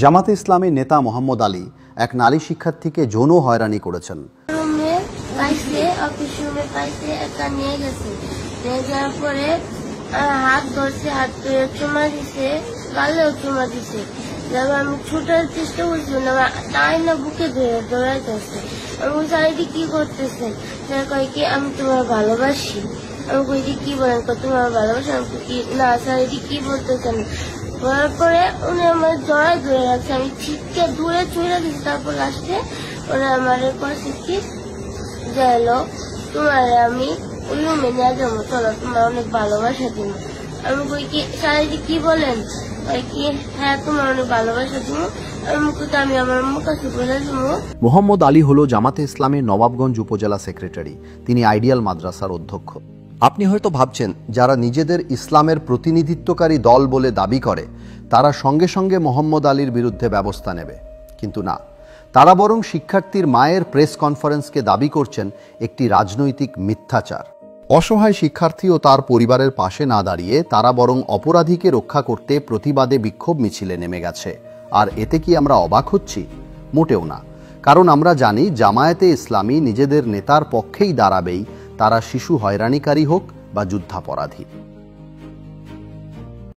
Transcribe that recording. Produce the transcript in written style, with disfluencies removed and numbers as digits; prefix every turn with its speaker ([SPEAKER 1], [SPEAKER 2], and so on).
[SPEAKER 1] জামাতে ইসলামী নেতা মোহাম্মদ আলী এক নারী শিক্ষার্থীকে যৌন হয়রানি করেছেন।
[SPEAKER 2] অফিস রুমে পাইছে, একটা নিয়ে গেছে, নিয়ে যাওয়ার পরে হাত ধরছে, হাত চুমা দিছে, গালেও চুমা দিছে। আমি ছুটার চেষ্টা করছিলাম, তাই না বুকে ধরে দৌড়াইতেছে। আমি বলছি আইডি কি করতেছে, কয় কি আমি তোমার ভালোবাসি। আমি কই কি বলেন, তোমার ভালোবাসি। আমি কি না স্যার এটি কি বলতেছেন। বলার পরে উনি আমার জড়াই ধরে রাখছে, আমি ছিটকে দূরে চলে দিচ্ছি। তারপর লাস্টে ওরা আমার কাছে কি যাইলো, তোমার আমি ওই রুমে নিয়ে যাবো, চলো তোমার অনেক ভালোবাসা দিব। আমি কই কি স্যার এটি কি বলেন, কি হ্যাঁ তোমার অনেক ভালোবাসা দিব। আমি আমার কাছে বলে দিব।
[SPEAKER 1] মোহাম্মদ আলী হল জামাতে ইসলামের নবাবগঞ্জ উপজেলা সেক্রেটারি। তিনি আইডিয়াল মাদ্রাসার অধ্যক্ষ। আপনি হয়তো ভাবছেন, যারা নিজেদের ইসলামের প্রতিনিধিত্বকারী দল বলে দাবি করে তারা সঙ্গে সঙ্গে মোহাম্মদ আলীর বিরুদ্ধে ব্যবস্থা নেবে, কিন্তু না, তারা বরং শিক্ষার্থীর মায়ের প্রেস কনফারেন্সকে দাবি করছেন একটি রাজনৈতিক মিথ্যাচার। অসহায় শিক্ষার্থী ও তার পরিবারের পাশে না দাঁড়িয়ে তারা বরং অপরাধীকে রক্ষা করতে প্রতিবাদে বিক্ষোভ মিছিলে নেমে গেছে। আর এতে কি আমরা অবাক হচ্ছি? মোটেও না, কারণ আমরা জানি জামায়াতে ইসলামী নিজেদের নেতার পক্ষেই দাঁড়াবেই, তারা শিশু হয়রানিকারী হোক বা যুদ্ধাপরাধী।